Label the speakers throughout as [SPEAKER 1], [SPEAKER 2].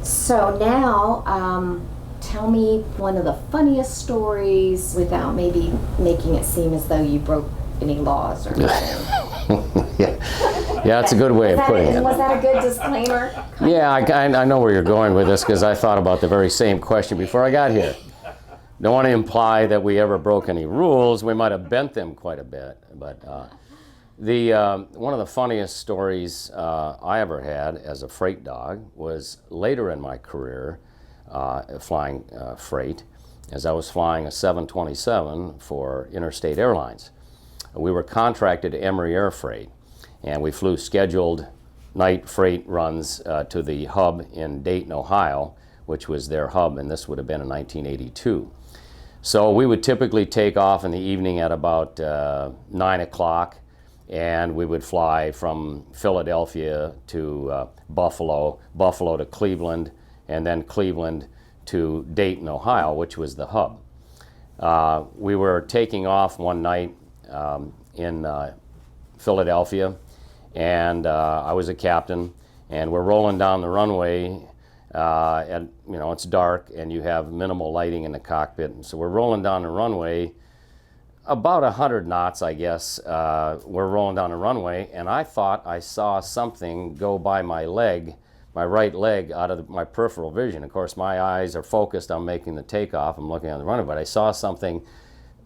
[SPEAKER 1] So now, tell me one of the funniest stories without maybe making it seem as though you broke any laws or anything.
[SPEAKER 2] Yeah, that's a good way of putting it.
[SPEAKER 1] Was that a good disclaimer?
[SPEAKER 2] Yeah, I know where you're going with this because I thought about the very same question before I got here. Don't want to imply that we ever broke any rules. We might have bent them quite a bit, but one of the funniest stories I ever had as a freight dog was later in my career flying freight, as I was flying a 727 for Interstate Airlines. We were contracted to Emory Air Freight, and we flew scheduled night freight runs to the hub in Dayton, Ohio, which was their hub, and this would have been in 1982. So we would typically take off in the evening at about 9 o'clock, and we would fly from Philadelphia to Buffalo, Buffalo to Cleveland, and then Cleveland to Dayton, Ohio, which was the hub. We were taking off one night in Philadelphia, and I was a captain, and we're rolling down the runway, and it's dark, and you have minimal lighting in the cockpit, and so we're rolling down the runway about 100 knots, I guess. We're rolling down the runway, and I thought I saw something go by my leg, my right leg, out of my peripheral vision. Of course, my eyes are focused on making the takeoff. I'm looking on the runway, but I saw something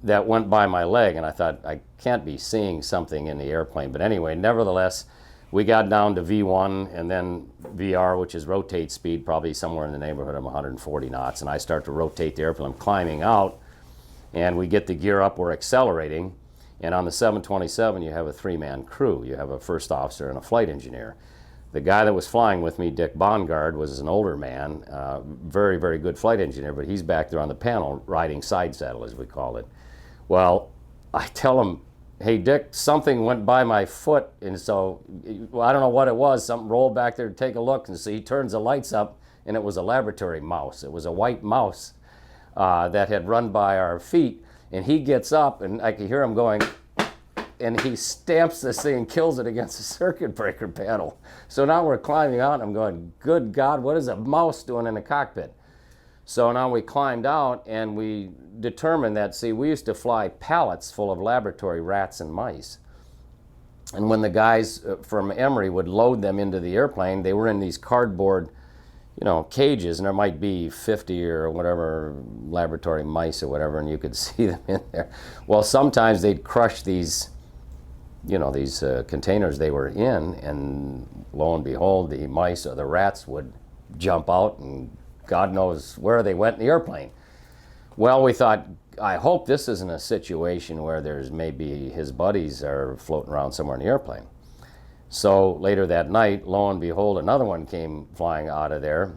[SPEAKER 2] that went by my leg, and I thought, I can't be seeing something in the airplane. But anyway, nevertheless, we got down to V1 and then VR, which is rotate speed, probably somewhere in the neighborhood of 140 knots. And I start to rotate the airplane. I'm climbing out, and we get the gear up, we're accelerating. And on the 727, you have a three-man crew. You have a first officer and a flight engineer. The guy that was flying with me, Dick Bongard, was an older man, very, very good flight engineer, but he's back there on the panel riding side saddle, as we call it. Well, I tell him, hey, Dick, something went by my foot, and so, I don't know what it was. Something rolled back there to take a look, and so he turns the lights up, and it was a laboratory mouse. It was a white mouse that had run by our feet, and he gets up, and I can hear him going, and he stamps this thing and kills it against the circuit breaker panel. So now we're climbing out, and I'm going, good God, what is a mouse doing in the cockpit? So now we climbed out, and we determined that, see, we used to fly pallets full of laboratory rats and mice. And when the guys from Emory would load them into the airplane, they were in these cardboard, cages, and there might be 50 or whatever laboratory mice or whatever, and you could see them in there. Well, sometimes they'd crush these containers they were in, and lo and behold, the mice or the rats would jump out, and God knows where they went in the airplane. Well, we thought, I hope this isn't a situation where there's maybe his buddies are floating around somewhere in the airplane. So later that night, lo and behold, another one came flying out of there.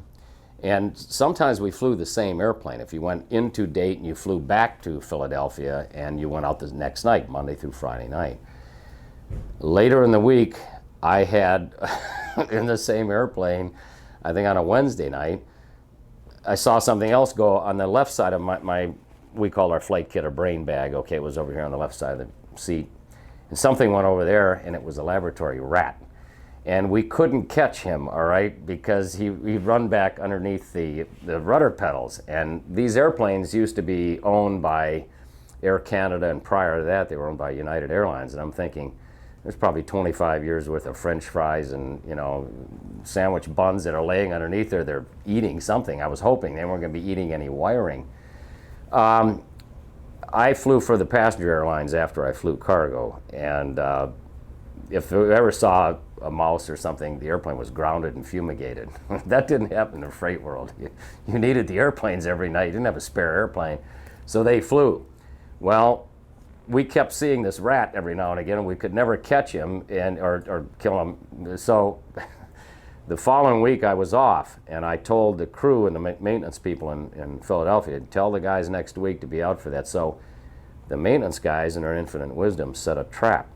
[SPEAKER 2] And sometimes we flew the same airplane. If you went into Dayton, you flew back to Philadelphia, and you went out the next night, Monday through Friday night. Later in the week, I had, in the same airplane, I think on a Wednesday night, I saw something else go on the left side of my we call our flight kit a brain bag. Okay, it was over here on the left side of the seat. And something went over there, and it was a laboratory rat. And we couldn't catch him, all right, because he'd run back underneath the rudder pedals. And these airplanes used to be owned by Air Canada, and prior to that, they were owned by United Airlines. And I'm thinking, there's probably 25 years worth of French fries and, sandwich buns that are laying underneath there. They're eating something. I was hoping they weren't going to be eating any wiring. I flew for the passenger airlines after I flew cargo. And if you ever saw a mouse or something, the airplane was grounded and fumigated. That didn't happen in the freight world. You needed the airplanes every night. You didn't have a spare airplane. So they flew. Well, we kept seeing this rat every now and again, and we could never catch him or kill him. So the following week I was off, and I told the crew and the maintenance people in Philadelphia, tell the guys next week to be out for that. So the maintenance guys, in their infinite wisdom, set a trap,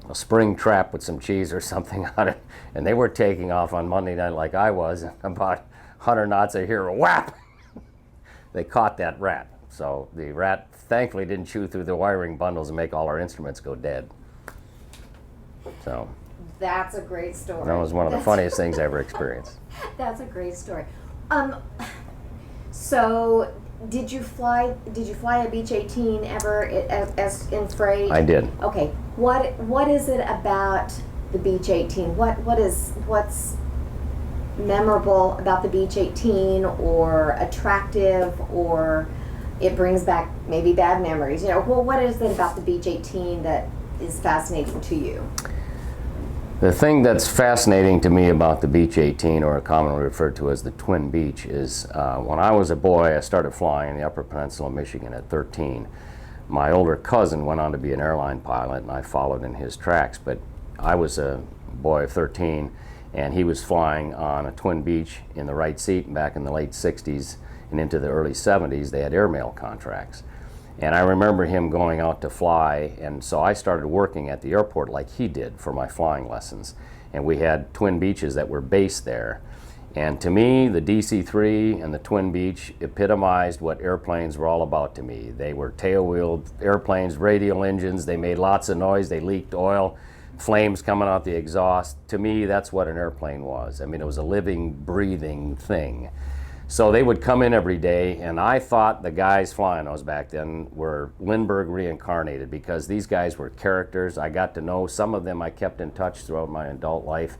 [SPEAKER 2] a spring trap with some cheese or something on it, and they were taking off on Monday night like I was, and about 100 knots I hear a whap. They caught that rat. So the rat thankfully didn't chew through the wiring bundles and make all our instruments go dead. So
[SPEAKER 1] That's a great story.
[SPEAKER 2] That was one of the funniest things I ever experienced.
[SPEAKER 1] That's a great story. So did you fly a Beech 18 ever as in freight?
[SPEAKER 2] I did.
[SPEAKER 1] Okay. What is it about the Beech 18? What's memorable about the Beech 18, or attractive, or it brings back maybe bad memories? What is it about the Beech 18 that is fascinating to you?
[SPEAKER 2] The thing that's fascinating to me about the Beech 18, or commonly referred to as the Twin Beech, is when I was a boy, I started flying in the Upper Peninsula of Michigan at 13. My older cousin went on to be an airline pilot, and I followed in his tracks. But I was a boy of 13, and he was flying on a Twin Beech in the right seat. And back in the late 60s and into the early 70s, they had airmail contracts. And I remember him going out to fly, and so I started working at the airport like he did for my flying lessons. And we had Twin Beeches that were based there. And to me, the DC-3 and the Twin Beech epitomized what airplanes were all about to me. They were tail-wheeled airplanes, radial engines, they made lots of noise, they leaked oil, flames coming out the exhaust. To me, that's what an airplane was. I mean, it was a living, breathing thing. So they would come in every day, and I thought the guys flying those back then were Lindbergh reincarnated, because these guys were characters. I got to know some of them. I kept in touch throughout my adult life.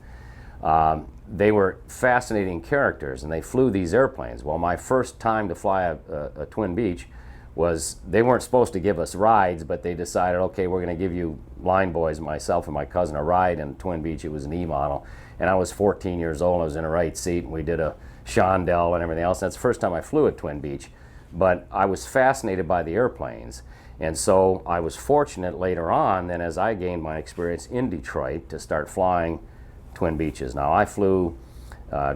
[SPEAKER 2] They were fascinating characters, and they flew these airplanes. Well, my first time to fly a Twin Beech was, they weren't supposed to give us rides, but they decided, okay, we're going to give you line boys, myself and my cousin, a ride in a Twin Beech. It was an E model, and I was 14 years old. I was in a right seat, and we did a Shondell and everything else. That's the first time I flew at Twin Beech, but I was fascinated by the airplanes. And so I was fortunate later on, then, as I gained my experience in Detroit, to start flying Twin Beeches. Now, I flew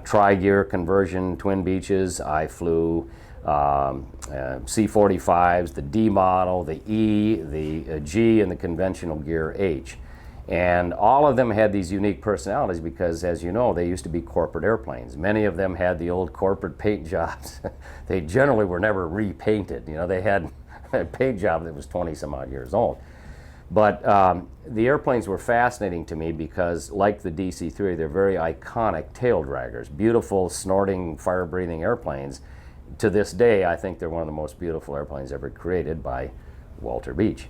[SPEAKER 2] tri-gear conversion Twin Beeches. I flew C-45s, the D model, the E, the G, and the conventional gear H. And all of them had these unique personalities because, as you know, they used to be corporate airplanes. Many of them had the old corporate paint jobs. They generally were never repainted. They had a paint job that was 20 some odd years old. But the airplanes were fascinating to me because, like the DC-3, they're very iconic tail draggers, beautiful, snorting, fire-breathing airplanes. To this day, I think they're one of the most beautiful airplanes ever created by Walter Beech.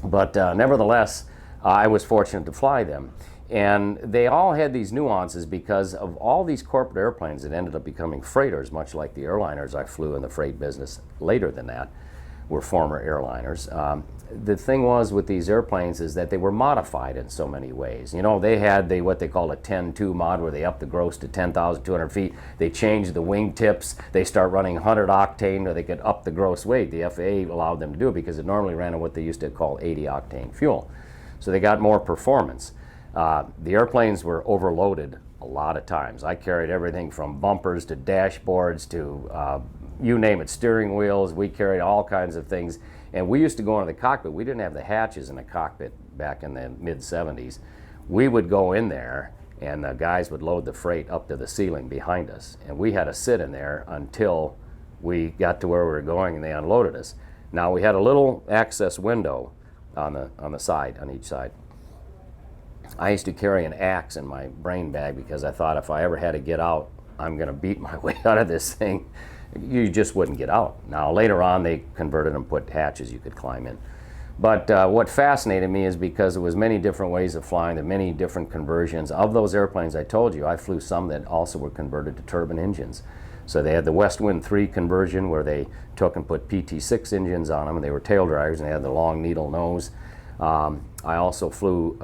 [SPEAKER 2] But nevertheless, I was fortunate to fly them. And they all had these nuances because of all these corporate airplanes that ended up becoming freighters, much like the airliners I flew in the freight business later than that, were former airliners. The thing was with these airplanes is that they were modified in so many ways. They had what they call a 10-2 mod, where they upped the gross to 10,200 feet. They changed the wing tips. They start running 100 octane, or they could up the gross weight. The FAA allowed them to do it because it normally ran on what they used to call 80 octane fuel. So they got more performance. The airplanes were overloaded a lot of times. I carried everything from bumpers to dashboards to you name it, steering wheels. We carried all kinds of things. And we used to go into the cockpit. We didn't have the hatches in the cockpit back in the mid-70s. We would go in there, and the guys would load the freight up to the ceiling behind us. And we had to sit in there until we got to where we were going and they unloaded us. Now, we had a little access window on the side, on each side. I used to carry an axe in my brain bag because I thought if I ever had to get out, I'm going to beat my way out of this thing. You just wouldn't get out. Now, later on, they converted and put hatches you could climb in. But what fascinated me is because there was many different ways of flying, the many different conversions. Of those airplanes I told you, I flew some that also were converted to turbine engines. So they had the West Wind 3 conversion, where they took and put PT6 engines on them, and they were tail draggers, and they had the long needle nose. I also flew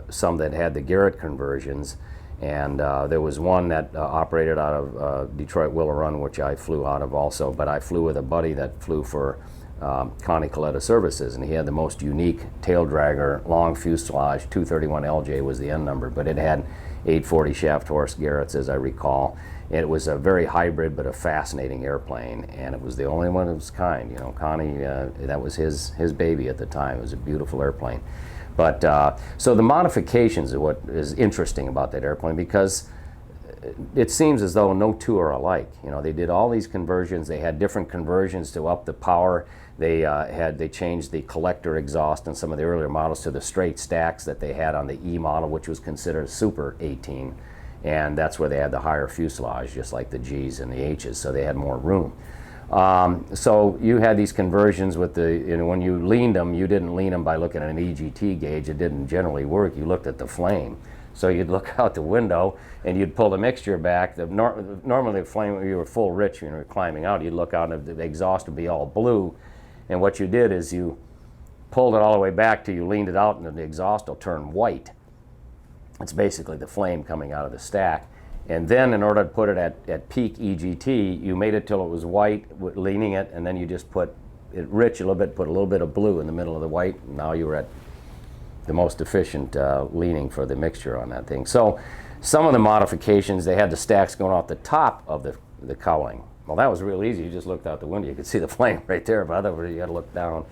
[SPEAKER 2] some that had the Garrett conversions, and there was one that operated out of Detroit Willow Run, which I flew out of also, but I flew with a buddy that flew for Connie Coletta Services, and he had the most unique tail dragger, long fuselage. 231 LJ was the end number, but it had 840 shaft horse Garretts, as I recall. It was a very hybrid but a fascinating airplane, and it was the only one of its kind. Connie, that was his baby at the time. It was a beautiful airplane. But so the modifications are what is interesting about that airplane, because it seems as though no two are alike. You know, they did all these conversions. They had different conversions to up the power. They changed the collector exhaust in some of the earlier models to the straight stacks that they had on the E model, which was considered Super 18, and that's where they had the higher fuselage, just like the G's and the H's, so they had more room. So you had these conversions with the, you know, when you leaned them, you didn't lean them by looking at an EGT gauge. It didn't generally work. You looked at the flame. So you'd look out the window and you'd pull the mixture back. Normally the flame, when you were full rich, when you were climbing out, you'd look out and the exhaust would be all blue. And what you did is you pulled it all the way back till you leaned it out and the exhaust will turn white. It's basically the flame coming out of the stack. And then in order to put it at peak EGT, you made it till it was white, leaning it, and then you just put it rich a little bit, put a little bit of blue in the middle of the white, and now you were at the most efficient leaning for the mixture on that thing. So some of the modifications, they had the stacks going off the top of the cowling. Well, that was real easy. You just looked out the window. You could see the flame right there, but otherwise you had to look down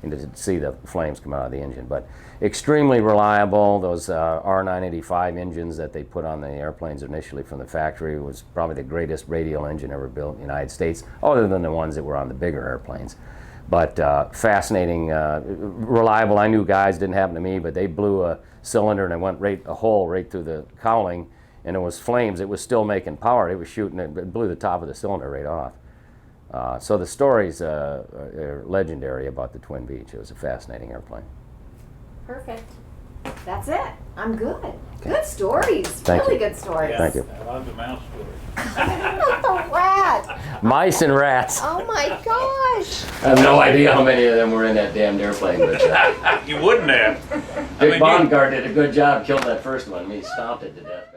[SPEAKER 2] and to see the flames come out of the engine. But extremely reliable. Those R985 engines that they put on the airplanes initially from the factory was probably the greatest radial engine ever built in the United States, other than the ones that were on the bigger airplanes. But fascinating, reliable. I knew guys, didn't happen to me, but they blew a cylinder and it went a hole right through the cowling, and it was flames. It was still making power. It was shooting, it blew the top of the cylinder right off. So the stories are legendary about the Twin Beach. It was a fascinating airplane.
[SPEAKER 1] Perfect. That's it. I'm good. Good stories.
[SPEAKER 2] Thank
[SPEAKER 1] Really
[SPEAKER 2] you.
[SPEAKER 1] good stories.
[SPEAKER 3] Yeah,
[SPEAKER 2] Thank you.
[SPEAKER 3] I love the mouse story.
[SPEAKER 1] The rat.
[SPEAKER 2] Mice and rats.
[SPEAKER 1] Oh my gosh.
[SPEAKER 2] I have no idea how many of them were in that damned airplane, but
[SPEAKER 3] You wouldn't have.
[SPEAKER 2] Dick Bongard did a good job killing that first one. He stomped it to death.